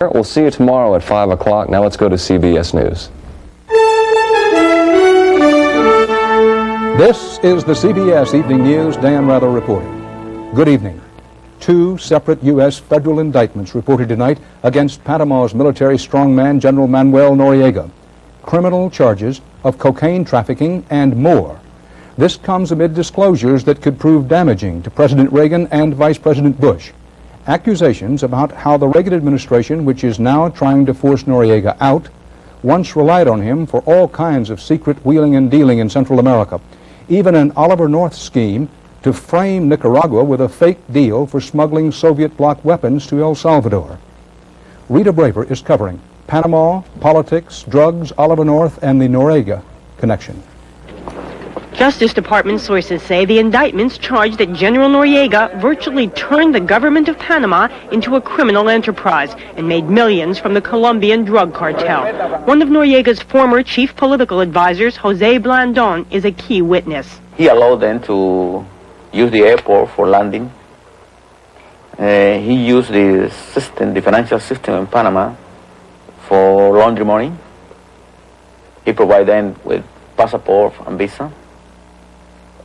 We'll see you tomorrow at 5 o'clock. Now let's go to CBS News. This is the CBS Evening News. Dan Rather reporting. Good evening. 2 separate U.S. federal indictments reported tonight against Panama's military strongman General Manuel Noriega. Criminal charges of cocaine trafficking and more. This comes amid disclosures that could prove damaging to President Reagan and Vice President Bush. Accusations about how the Reagan administration, which is now trying to force Noriega out, once relied on him for all kinds of secret wheeling and dealing in Central America. Even an Oliver North scheme to frame Nicaragua with a fake deal for smuggling Soviet bloc weapons to El Salvador. Rita Braver is covering Panama, politics, drugs, Oliver North, and the Noriega connection. Justice Department sources say the indictments charge that General Noriega virtually turned the government of Panama into a criminal enterprise and made millions from the Colombian drug cartel. One of Noriega's former chief political advisors, Jose Blandon, is a key witness. He allowed them to use the airport for landing. He used the system, the financial system in Panama for laundry money. He provided them with passport and visa,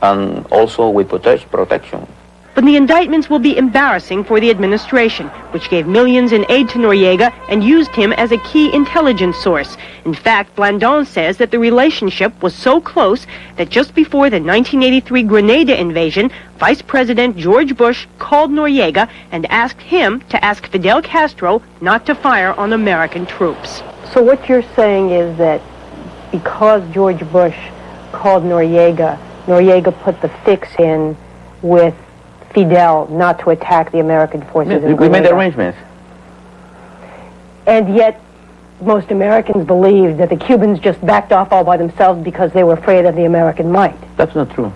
and also with protection. But the indictments will be embarrassing for the administration, which gave millions in aid to Noriega and used him as a key intelligence source. In fact, Blandon says that the relationship was so close that just before the 1983 Grenada invasion, Vice President George Bush called Noriega and asked him to ask Fidel Castro not to fire on American troops. So what you're saying is that because George Bush called Noriega put the fix in with Fidel not to attack the American forces in Grenada. We made arrangements. And yet, most Americans believed that the Cubans just backed off all by themselves because they were afraid of the American might. That's not true.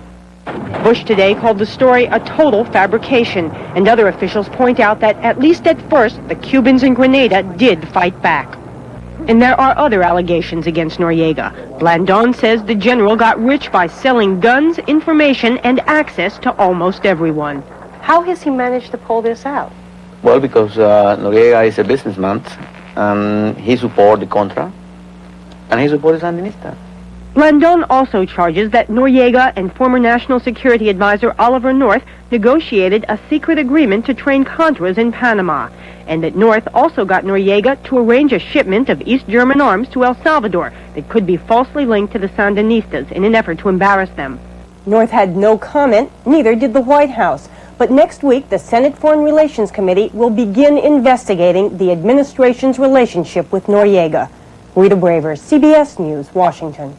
Bush today called the story a total fabrication, and other officials point out that, at least at first, the Cubans in Grenada did fight back. And there are other allegations against Noriega. Blandon says the general got rich by selling guns, information, and access to almost everyone. How has he managed to pull this out? Well, because Noriega is a businessman, and he supports the Contra, and he supports Sandinista. Blandon also charges that Noriega and former National Security Advisor Oliver North negotiated a secret agreement to train Contras in Panama, and that North also got Noriega to arrange a shipment of East German arms to El Salvador that could be falsely linked to the Sandinistas in an effort to embarrass them. North had no comment, neither did the White House. But next week, the Senate Foreign Relations Committee will begin investigating the administration's relationship with Noriega. Rita Braver, CBS News, Washington.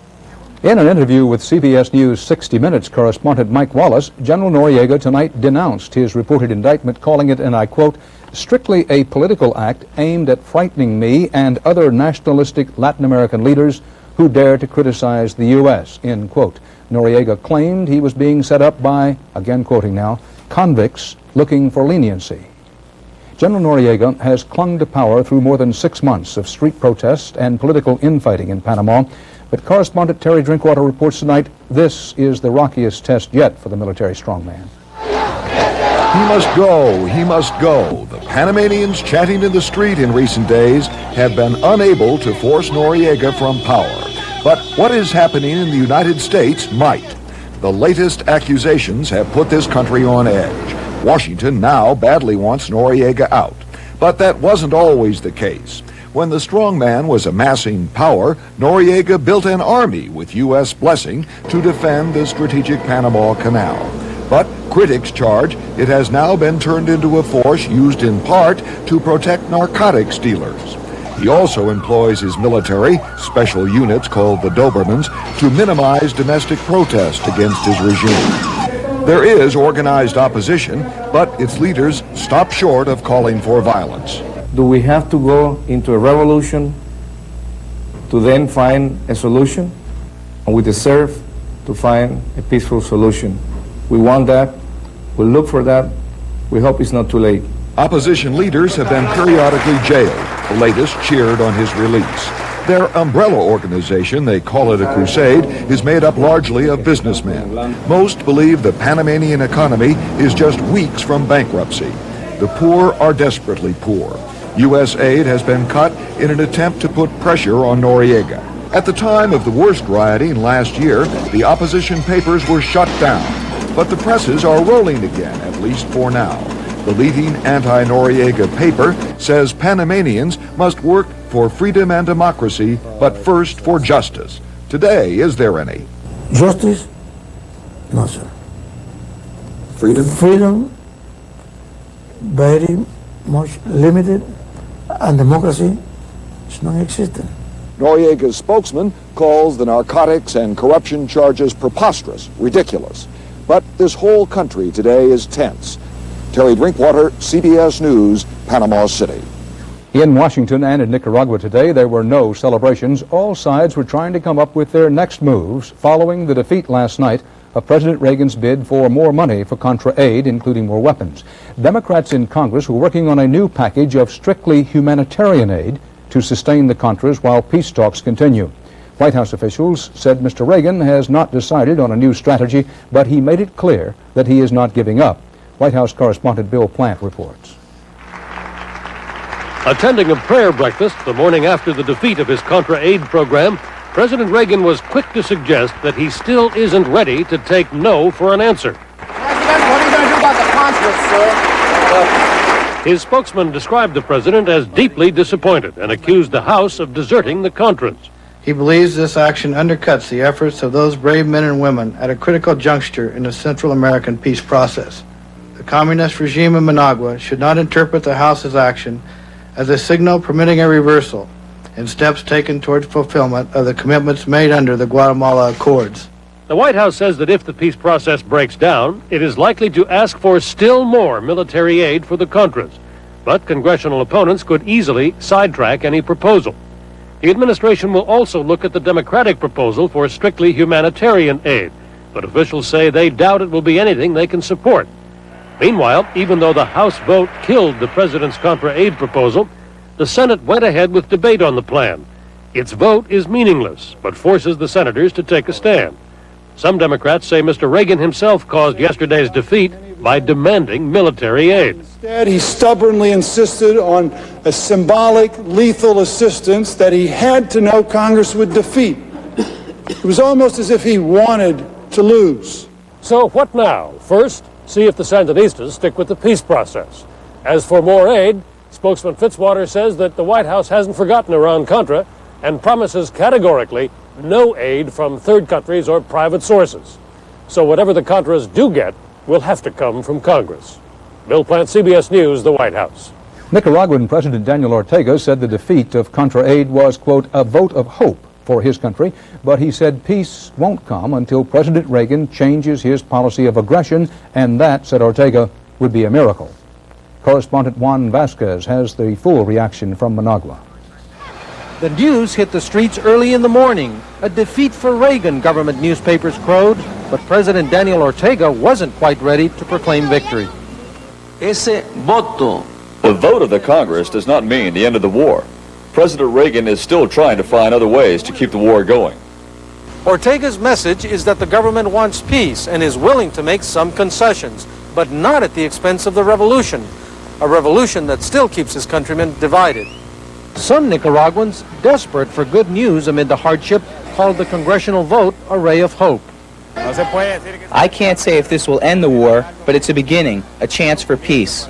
In an interview with CBS News 60 Minutes correspondent Mike Wallace, General Noriega tonight denounced his reported indictment, calling it, and I quote, strictly a political act aimed at frightening me and other nationalistic Latin American leaders who dare to criticize the U.S., end quote. Noriega claimed he was being set up by, again quoting now, convicts looking for leniency. General Noriega has clung to power through more than 6 months of street protests and political infighting in Panama. But correspondent Terry Drinkwater reports tonight this is the rockiest test yet for the military strongman. He must go, he must go. The Panamanians chanting in the street in recent days have been unable to force Noriega from power. But what is happening in the United States might. The latest accusations have put this country on edge. Washington now badly wants Noriega out. But that wasn't always the case. When the strongman was amassing power, Noriega built an army with U.S. blessing to defend the strategic Panama Canal. But critics charge it has now been turned into a force used in part to protect narcotics dealers. He also employs his military, special units called the Dobermans, to minimize domestic protest against his regime. There is organized opposition, but its leaders stop short of calling for violence. Do we have to go into a revolution to then find a solution? And we deserve to find a peaceful solution. We want that. We'll look for that. We hope it's not too late. Opposition leaders have been periodically jailed. The latest cheered on his release. Their umbrella organization, they call it a crusade, is made up largely of businessmen. Most believe the Panamanian economy is just weeks from bankruptcy. The poor are desperately poor. U.S. aid has been cut in an attempt to put pressure on Noriega. At the time of the worst rioting last year, the opposition papers were shut down, but the presses are rolling again, at least for now. The leading anti-Noriega paper says Panamanians must work for freedom and democracy, but first for justice. Today, is there any? Justice? No, sir. Freedom? Freedom, very much limited, and democracy is non-existent. Noriega's spokesman calls the narcotics and corruption charges preposterous, ridiculous. But this whole country today is tense. Terry Drinkwater, CBS News, Panama City. In Washington and in Nicaragua today, there were no celebrations. All sides were trying to come up with their next moves following the defeat last night of President Reagan's bid for more money for Contra aid, including more weapons. Democrats in Congress were working on a new package of strictly humanitarian aid to sustain the Contras while peace talks continue. White House officials said Mr. Reagan has not decided on a new strategy, but he made it clear that he is not giving up. White House correspondent Bill Plant reports. Attending a prayer breakfast the morning after the defeat of his Contra aid program, President Reagan was quick to suggest that he still isn't ready to take no for an answer. President, what are you going to do about the Contras, sir? His spokesman described the president as deeply disappointed and accused the House of deserting the Contras. He believes this action undercuts the efforts of those brave men and women at a critical juncture in the Central American peace process. The communist regime in Managua should not interpret the House's action as a signal permitting a reversal in steps taken towards fulfillment of the commitments made under the Guatemala Accords. The White House says that if the peace process breaks down, it is likely to ask for still more military aid for the Contras. But congressional opponents could easily sidetrack any proposal. The administration will also look at the Democratic proposal for strictly humanitarian aid, but officials say they doubt it will be anything they can support. Meanwhile, even though the House vote killed the president's Contra aid proposal, the Senate went ahead with debate on the plan. Its vote is meaningless, but forces the senators to take a stand. Some Democrats say Mr. Reagan himself caused yesterday's defeat by demanding military aid. Instead, he stubbornly insisted on a symbolic, lethal assistance that he had to know Congress would defeat. It was almost as if he wanted to lose. So what now? First, see if the Sandinistas stick with the peace process. As for more aid, spokesman Fitzwater says that the White House hasn't forgotten Iran-Contra and promises categorically no aid from third countries or private sources. So whatever the Contras do get will have to come from Congress. Bill Plant, CBS News, the White House. Nicaraguan President Daniel Ortega said the defeat of Contra aid was, quote, a vote of hope for his country, but he said peace won't come until President Reagan changes his policy of aggression, and that, said Ortega, would be a miracle. Correspondent Juan Vasquez has the full reaction from Managua. The news hit the streets early in the morning. A defeat for Reagan, government newspapers crowed, but President Daniel Ortega wasn't quite ready to proclaim victory. The vote of the Congress does not mean the end of the war. President Reagan is still trying to find other ways to keep the war going. Ortega's message is that the government wants peace and is willing to make some concessions, but not at the expense of the revolution, a revolution that still keeps his countrymen divided. Some Nicaraguans, desperate for good news amid the hardship, called the congressional vote a ray of hope. I can't say if this will end the war, but it's a beginning, a chance for peace.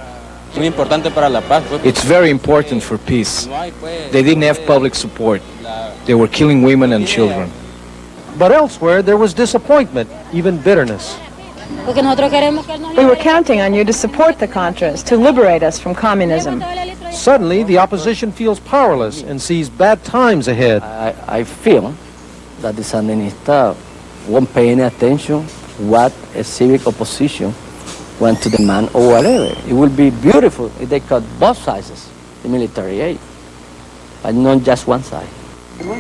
It's very important for peace. They didn't have public support. They were killing women and children. But elsewhere, there was disappointment, even bitterness. We were counting on you to support the Contras, to liberate us from communism. Suddenly, the opposition feels powerless and sees bad times ahead. I feel that the Sandinistas won't pay any attention what a civic opposition want to demand or whatever. It would be beautiful if they cut both sides, the military aid, but not just one side.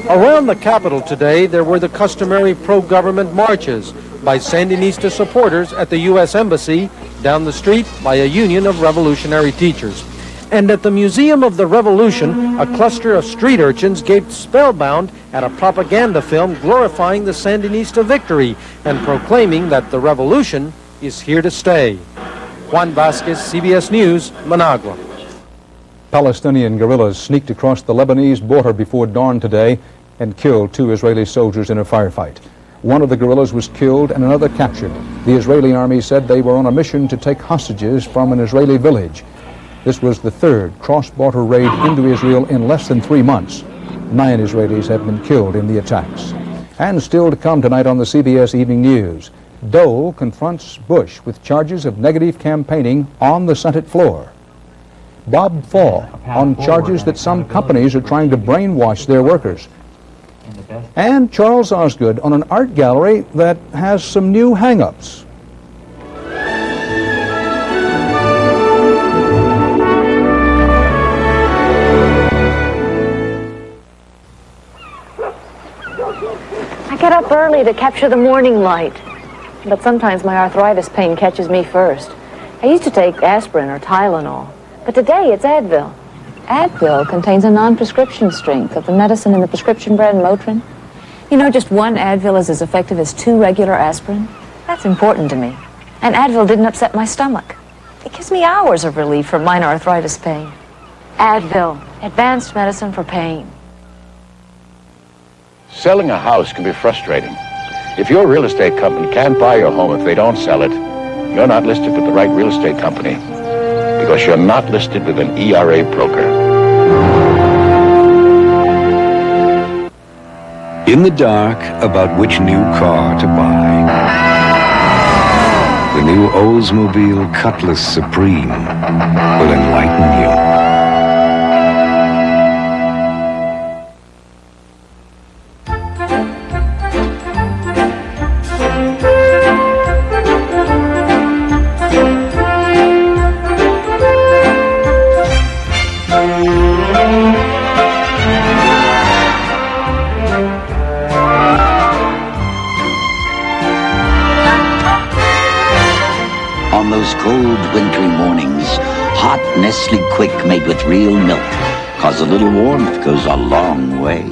Around the capital today, there were the customary pro-government marches by Sandinista supporters at the U.S. Embassy, down the street by a union of revolutionary teachers. And at the Museum of the Revolution, a cluster of street urchins gaped spellbound at a propaganda film glorifying the Sandinista victory and proclaiming that the revolution is here to stay. Juan Vasquez, CBS News, Managua. Palestinian guerrillas sneaked across the Lebanese border before dawn today and killed 2 Israeli soldiers in a firefight. One of the guerrillas was killed and another captured. The Israeli army said they were on a mission to take hostages from an Israeli village. This was the 3rd cross-border raid into Israel in less than 3 months. 9 Israelis have been killed in the attacks. And still to come tonight on the CBS Evening News, Dole confronts Bush with charges of negative campaigning on the Senate floor. Bob Fall on charges that some companies are trying to brainwash their workers. And Charles Osgood on an art gallery that has some new hang-ups. I get up early to capture the morning light, but sometimes my arthritis pain catches me first. I used to take aspirin or Tylenol, but today it's Advil. Advil contains a non-prescription strength of the medicine in the prescription brand Motrin. You know, just 1 Advil is as effective as 2 regular aspirin. That's important to me. And Advil didn't upset my stomach. It gives me hours of relief from minor arthritis pain. Advil, advanced medicine for pain. Selling a house can be frustrating. If your real estate company can't buy your home if they don't sell it, you're not listed with the right real estate company, because you're not listed with an ERA broker. In the dark about which new car to buy. The new Oldsmobile Cutlass Supreme will enlighten you. On those cold wintry mornings, hot Nestle Quick made with real milk, 'cause a little warmth goes a long way.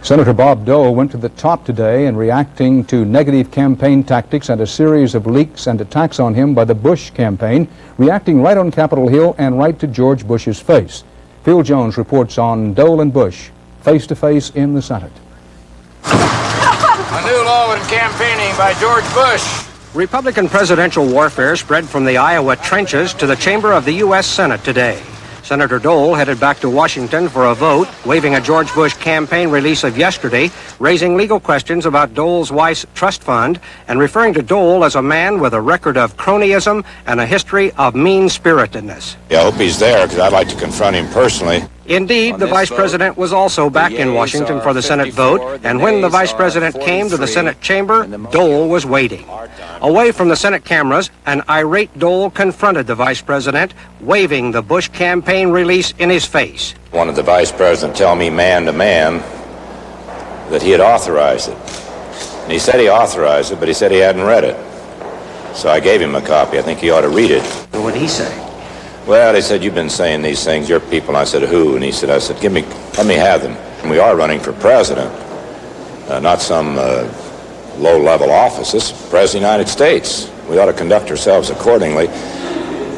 Senator Bob Dole went to the top today in reacting to negative campaign tactics and a series of leaks and attacks on him by the Bush campaign, reacting right on Capitol Hill and right to George Bush's face. Phil Jones reports on Dole and Bush face-to-face in the Senate. A new law on campaigning by George Bush. Republican presidential warfare spread from the Iowa trenches to the chamber of the U.S. Senate today. Senator Dole headed back to Washington for a vote, waving a George Bush campaign release of yesterday, raising legal questions about Dole's wife's trust fund, and referring to Dole as a man with a record of cronyism and a history of mean-spiritedness. Yeah, I hope he's there, because I'd like to confront him personally. Indeed, the vice president was also back in Washington for the Senate vote, and when the vice president came to the Senate chamber, Dole was waiting. Away from the Senate cameras, an irate Dole confronted the vice president, waving the Bush campaign release in his face. Wanted the vice president to tell me man to man that he had authorized it. And he said he authorized it, but he said he hadn't read it. So I gave him a copy. I think he ought to read it. What did he say? Well, he said, "You've been saying these things, your people." And I said, "Who?" And he said, let me have them. And we are running for president, not some low-level office. This is President of the United States. We ought to conduct ourselves accordingly.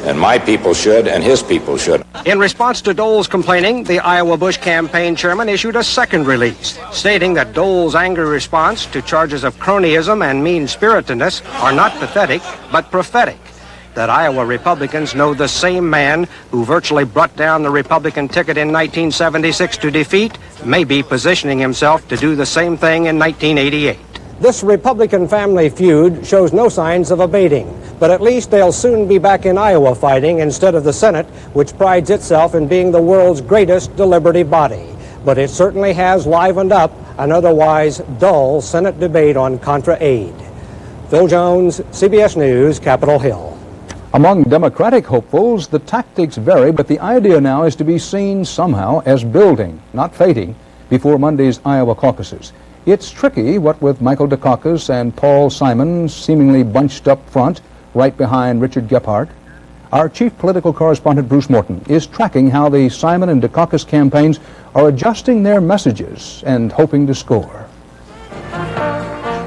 And my people should, and his people should. In response to Dole's complaining, the Iowa Bush campaign chairman issued a second release, stating that Dole's angry response to charges of cronyism and mean-spiritedness are not pathetic, but prophetic. That Iowa Republicans know the same man who virtually brought down the Republican ticket in 1976 to defeat may be positioning himself to do the same thing in 1988. This Republican family feud shows no signs of abating, but at least they'll soon be back in Iowa fighting instead of the Senate, which prides itself in being the world's greatest deliberative body. But it certainly has livened up an otherwise dull Senate debate on Contra aid. Phil Jones, CBS News, Capitol Hill. Among Democratic hopefuls, the tactics vary, but the idea now is to be seen somehow as building, not fading, before Monday's Iowa caucuses. It's tricky, what with Michael Dukakis and Paul Simon seemingly bunched up front, right behind Richard Gephardt. Our chief political correspondent, Bruce Morton, is tracking how the Simon and Dukakis campaigns are adjusting their messages and hoping to score.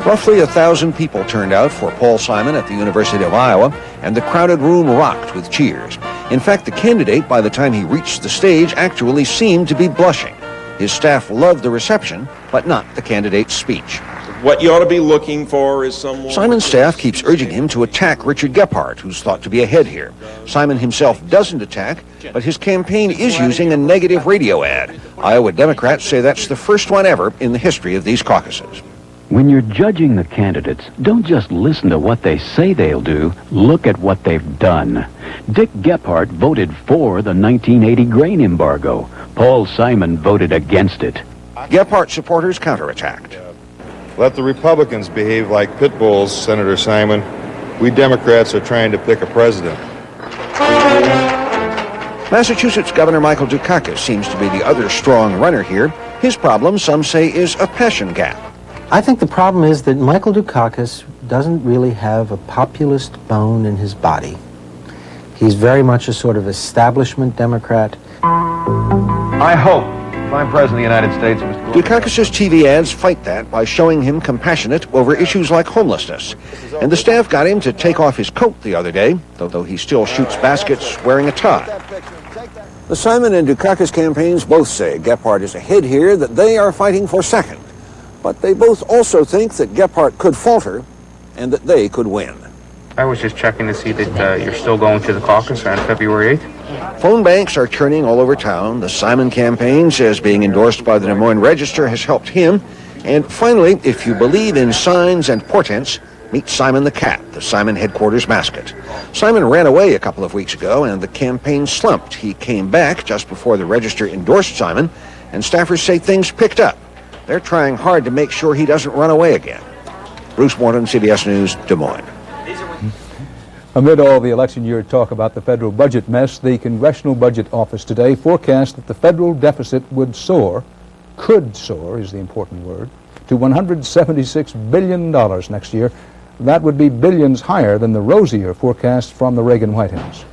Roughly 1,000 people turned out for Paul Simon at the University of Iowa, and the crowded room rocked with cheers. In fact, the candidate, by the time he reached the stage, actually seemed to be blushing. His staff loved the reception, but not the candidate's speech. What you ought to be looking for is someone... Simon's staff keeps urging him to attack Richard Gephardt, who's thought to be ahead here. Simon himself doesn't attack, but his campaign is using a negative radio ad. Iowa Democrats say that's the first one ever in the history of these caucuses. When you're judging the candidates, don't just listen to what they say they'll do, look at what they've done. Dick Gephardt voted for the 1980 grain embargo. Paul Simon voted against it. Gephardt supporters counterattacked. Let the Republicans behave like pit bulls, Senator Simon. We Democrats are trying to pick a president. Massachusetts Governor Michael Dukakis seems to be the other strong runner here. His problem, some say, is a passion gap. I think the problem is that Michael Dukakis doesn't really have a populist bone in his body. He's very much a sort of establishment Democrat. I hope, if I'm President of the United States, Mr. Dukakis' TV ads fight that by showing him compassionate over issues like homelessness. And the staff got him to take off his coat the other day, though he still shoots baskets wearing a tie. The Simon and Dukakis campaigns both say Gephardt is ahead here, that they are fighting for second. But they both also think that Gephardt could falter and that they could win. I was just checking to see that you're still going to the caucus on February 8th. Phone banks are churning all over town. The Simon campaign says being endorsed by the Des Moines Register has helped him. And finally, if you believe in signs and portents, meet Simon the cat, the Simon headquarters mascot. Simon ran away a couple of weeks ago and the campaign slumped. He came back just before the Register endorsed Simon, and staffers say things picked up. They're trying hard to make sure he doesn't run away again. Bruce Morton, CBS News, Des Moines. Amid all the election year talk about the federal budget mess, the Congressional Budget Office today forecast that the federal deficit would soar, could soar is the important word, to $176 billion next year. That would be billions higher than the rosier forecast from the Reagan White House.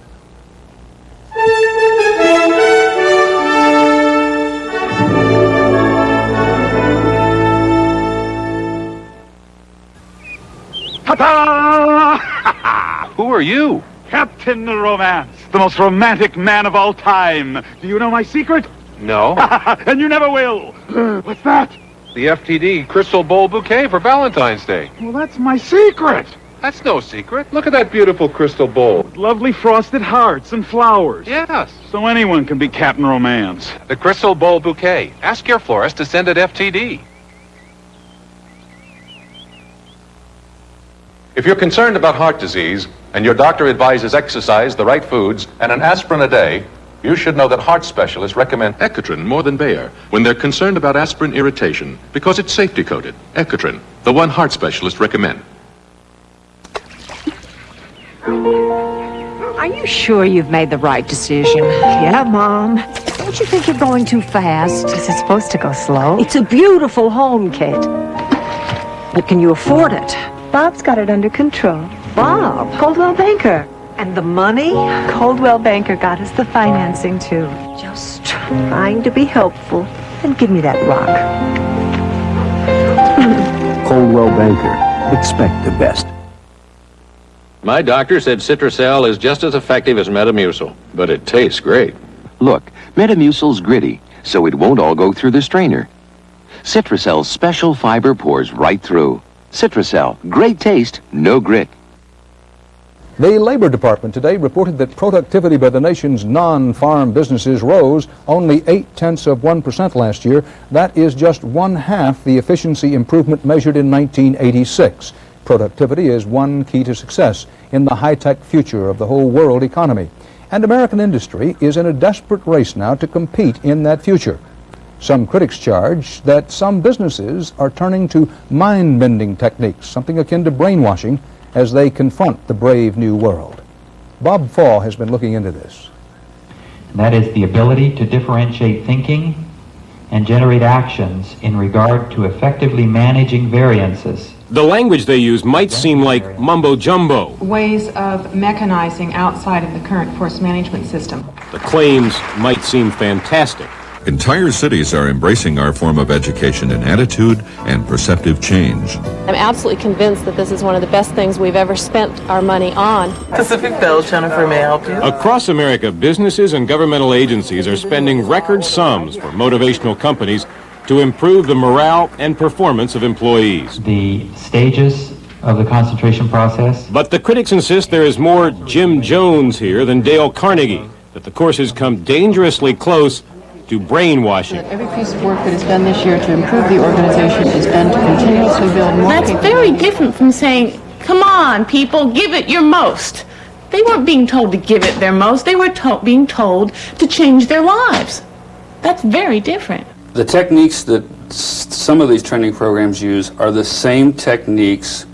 Ta-da! Who are you? Captain Romance, the most romantic man of all time. Do you know my secret? No. And you never will. What's that? The FTD Crystal Bowl Bouquet for Valentine's Day. Well, that's my secret. That's no secret. Look at that beautiful crystal bowl. With lovely frosted hearts and flowers. Yes. So anyone can be Captain Romance. The Crystal Bowl Bouquet. Ask your florist to send it FTD. If you're concerned about heart disease and your doctor advises exercise, the right foods, and an aspirin a day, you should know that heart specialists recommend Ecotrin more than Bayer when they're concerned about aspirin irritation because it's safety coated. Ecotrin, the one heart specialists recommend. Are you sure you've made the right decision? Yeah, Mom. Don't you think you're going too fast? Is it supposed to go slow? It's a beautiful home, Kate. But can you afford it? Bob's got it under control. Bob? Coldwell Banker. And the money? Coldwell Banker got us the financing, too. Just trying to be helpful. And give me that rock. Coldwell Banker. Expect the best. My doctor said Citracel is just as effective as Metamucil, but it tastes great. Look, Metamucil's gritty, so it won't all go through the strainer. Citracel's special fiber pours right through. Citracel, great taste, no grit. The Labor Department today reported that productivity by the nation's non-farm businesses rose only 0.8% last year. That is just 1/2 the efficiency improvement measured in 1986. Productivity is one key to success in the high-tech future of the whole world economy. And American industry is in a desperate race now to compete in that future. Some critics charge that some businesses are turning to mind-bending techniques, something akin to brainwashing, as they confront the brave new world. Bob Fall has been looking into this. That is the ability to differentiate thinking and generate actions in regard to effectively managing variances. The language they use might seem like mumbo-jumbo. Ways of mechanizing outside of the current force management system. The claims might seem fantastic. Entire cities are embracing our form of education in attitude and perceptive change. I'm absolutely convinced that this is one of the best things we've ever spent our money on. Pacific Bell, Jennifer, may I help you? Across America, businesses and governmental agencies are spending record sums for motivational companies to improve the morale and performance of employees. The stages of the concentration process. But the critics insist there is more Jim Jones here than Dale Carnegie, that the courses come dangerously close to brainwashing. Every piece of work that is done this year to improve the organization is done to continuously build more. That's very different from saying, come on, people, give it your most. They weren't being told to give it their most. They were being told to change their lives. That's very different. The techniques that some of these training programs use are the same techniques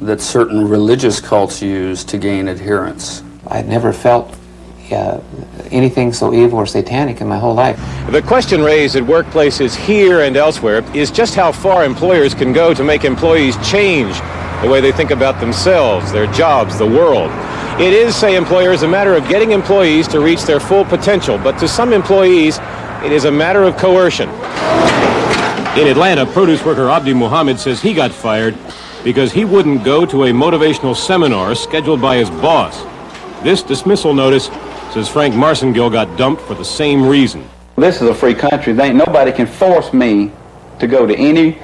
that certain religious cults use to gain adherence. I'd never felt anything so evil or satanic in my whole life. The question raised at workplaces here and elsewhere is just how far employers can go to make employees change the way they think about themselves, their jobs, the world. It is, say employers, a matter of getting employees to reach their full potential, but to some employees, it is a matter of coercion. In Atlanta, produce worker Abdi Muhammad says he got fired because he wouldn't go to a motivational seminar scheduled by his boss. This dismissal notice says Frank Marcingill got dumped for the same reason. This is a free country. Nobody can force me to go to any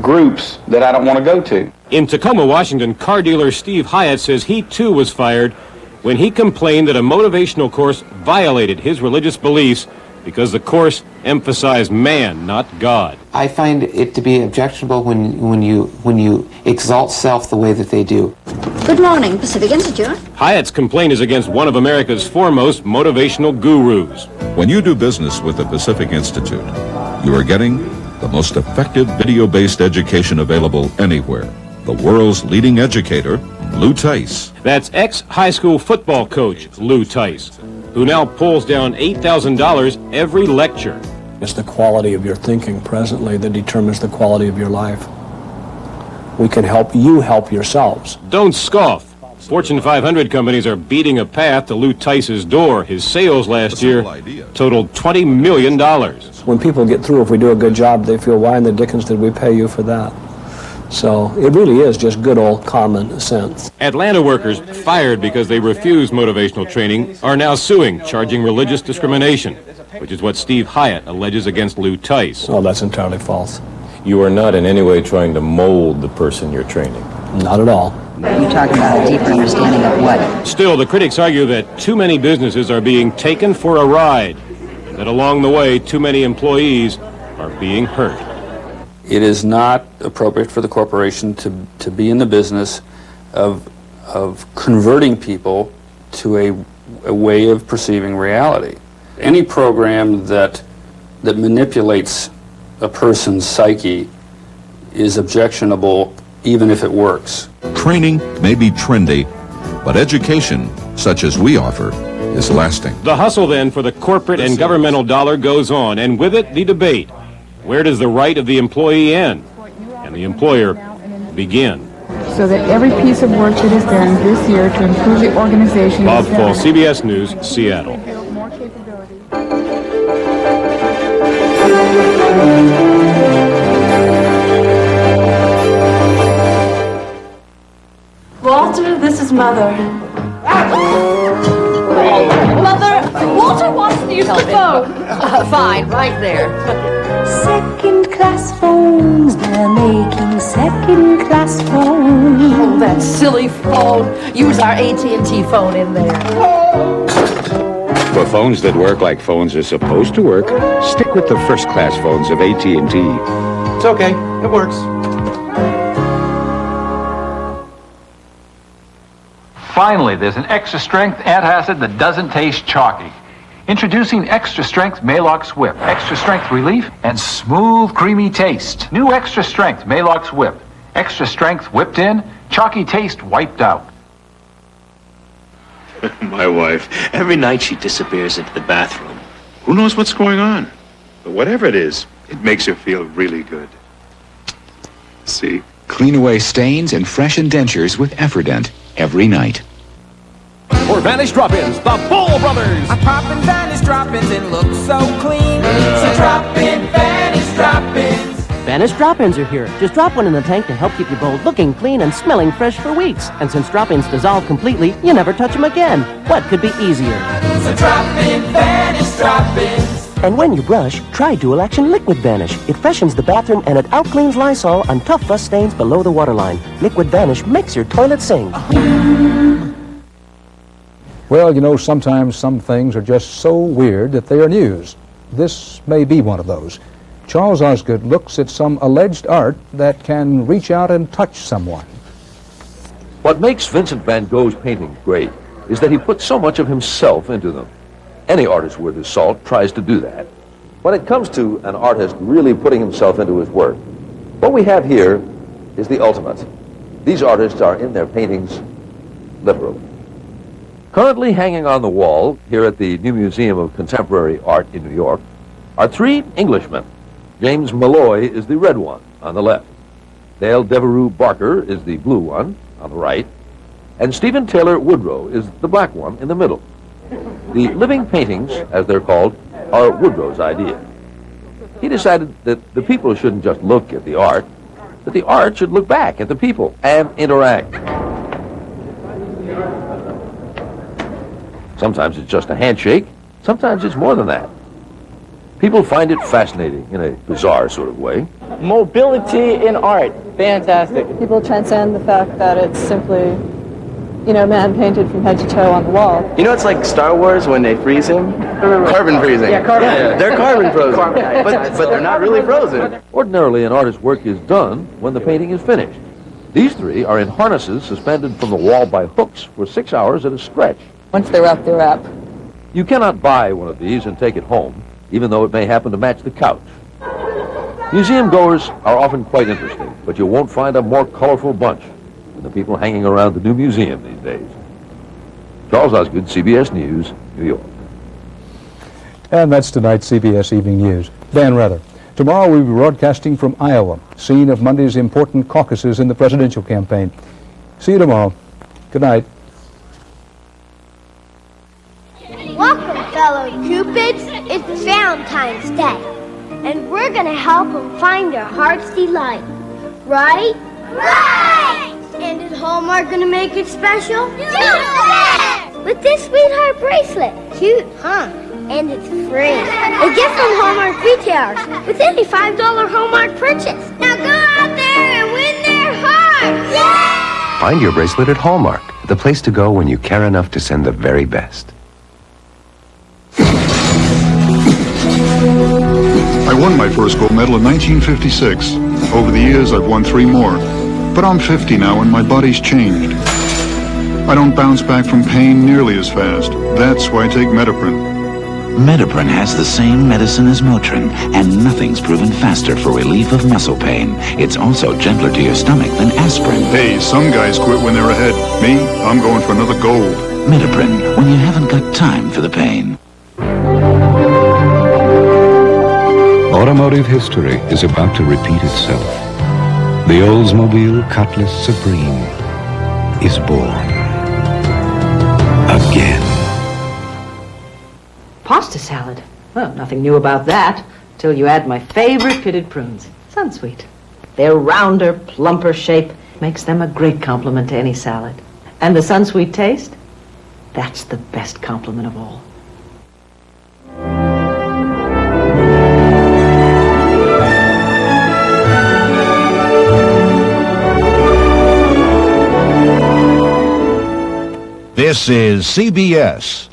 groups that I don't want to go to. In Tacoma, Washington, car dealer Steve Hyatt says he too was fired when he complained that a motivational course violated his religious beliefs because the course emphasized man, not God. I find it to be objectionable when you exalt self the way that they do. Good morning, Pacific Institute. Hyatt's complaint is against one of America's foremost motivational gurus. When you do business with the Pacific Institute, you are getting the most effective video-based education available anywhere. The world's leading educator, Lou Tice. That's ex-high school football coach Lou Tice, who now pulls down $8,000 every lecture. It's the quality of your thinking presently that determines the quality of your life. We can help you help yourselves. Don't scoff. Fortune 500 companies are beating a path to Lou Tice's door. His sales last year totaled $20 million. When people get through, if we do a good job, they feel, why in the dickens did we pay you for that? So it really is just good old common sense. Atlanta workers fired because they refused motivational training are now suing, charging religious discrimination, which is what Steve Hyatt alleges against Lou Tice. Oh, that's entirely false. You are not in any way trying to mold the person you're training. Not at all. You're talking about a deeper understanding of what? Still, the critics argue that too many businesses are being taken for a ride, and that along the way, too many employees are being hurt. It is not appropriate for the corporation to be in the business of converting people to a way of perceiving reality. Any program that manipulates a person's psyche is objectionable even if it works. Training may be trendy, but education, such as we offer, is lasting. The hustle then for the corporate and governmental dollar goes on, and with it the debate. Where does the right of the employee end and the employer begin? So that every piece of work that is done this year to improve the organization. Bob Fall, CBS News, Seattle. Walter, this is Mother. Mother, Walter wants to use the phone. Fine, right there. Second-class phones, they're making second-class phones. Oh, that silly phone. Use our AT&T phone in there. For phones that work like phones are supposed to work, stick with the first-class phones of AT&T. It's okay. It works. Finally, there's an extra-strength antacid that doesn't taste chalky. Introducing Extra Strength Maalox Whip. Extra Strength relief and smooth, creamy taste. New Extra Strength Maalox Whip. Extra strength whipped in, chalky taste wiped out. My wife, every night she disappears into the bathroom. Who knows what's going on? But whatever it is, it makes her feel really good. See? Clean away stains and freshen dentures with Efferdent every night. for Vanish Drop-Ins, the Ball Brothers. I pop in Vanish Drop-Ins and look so clean. So drop in Vanish Drop-Ins. Vanish Drop-Ins are here. Just drop one in the tank to help keep your bowl looking clean and smelling fresh for weeks. And since drop-ins dissolve completely, you never touch them again. What could be easier? So drop in Vanish Drop-Ins. And when you brush, try Dual Action Liquid Vanish. It freshens the bathroom and it outcleans Lysol on tough fuss stains below the waterline. Liquid Vanish makes your toilet sing. Well, you know, sometimes some things are just so weird that they are news. This may be one of those. Charles Osgood looks at some alleged art that can reach out and touch someone. What makes Vincent van Gogh's paintings great is that he puts so much of himself into them. Any artist worth his salt tries to do that. When it comes to an artist really putting himself into his work, what we have here is the ultimate. These artists are in their paintings literally. Currently hanging on the wall here at the New Museum of Contemporary Art in New York are three Englishmen. James Malloy is the red one on the left. Dale Devereux Barker is the blue one on the right. And Stephen Taylor Woodrow is the black one in the middle. The living paintings, as they're called, are Woodrow's idea. He decided that the people shouldn't just look at the art, that the art should look back at the people and interact. Sometimes it's just a handshake. Sometimes it's more than that. People find it fascinating in a bizarre sort of way. Mobility in art. Fantastic. People transcend the fact that it's simply, you know, man painted from head to toe on the wall. You know, it's like Star Wars when they freeze him. Carbon freezing. Yeah, carbon. Yeah, they're carbon frozen, but they're not really frozen. Ordinarily, an artist's work is done when the painting is finished. These three are in harnesses suspended from the wall by hooks for 6 hours at a stretch. Once they're up, they're up. You cannot buy one of these and take it home, even though it may happen to match the couch. Museum goers are often quite interesting, but you won't find a more colorful bunch than the people hanging around the new museum these days. Charles Osgood, CBS News, New York. And that's tonight's CBS Evening News. Dan Rather. Tomorrow we'll be broadcasting from Iowa, scene of Monday's important caucuses in the presidential campaign. See you tomorrow. Good night. Welcome, fellow Cupids. It's Valentine's Day, and we're going to help them find their heart's delight. Right? Right! And is Hallmark going to make it special? You bet! With this sweetheart bracelet. Cute, huh? And it's free. A gift from Hallmark retailers with any $5 Hallmark purchase. Now go out there and win their hearts! Yeah! Find your bracelet at Hallmark, the place to go when you care enough to send the very best. I won my first gold medal in 1956. Over the years, I've won 3 more. But I'm 50 now and my body's changed. I don't bounce back from pain nearly as fast. That's why I take Metaprin. Metaprin has the same medicine as Motrin, and nothing's proven faster for relief of muscle pain. It's also gentler to your stomach than aspirin. Hey, some guys quit when they're ahead. Me, I'm going for another gold. Metaprin, when you haven't got time for the pain. Automotive history is about to repeat itself. The Oldsmobile Cutlass Supreme is born again. Pasta salad. Well, nothing new about that, till you add my favorite pitted prunes, Sunsweet. Their rounder, plumper shape makes them a great complement to any salad. And the Sunsweet taste? That's the best compliment of all. This is CBS.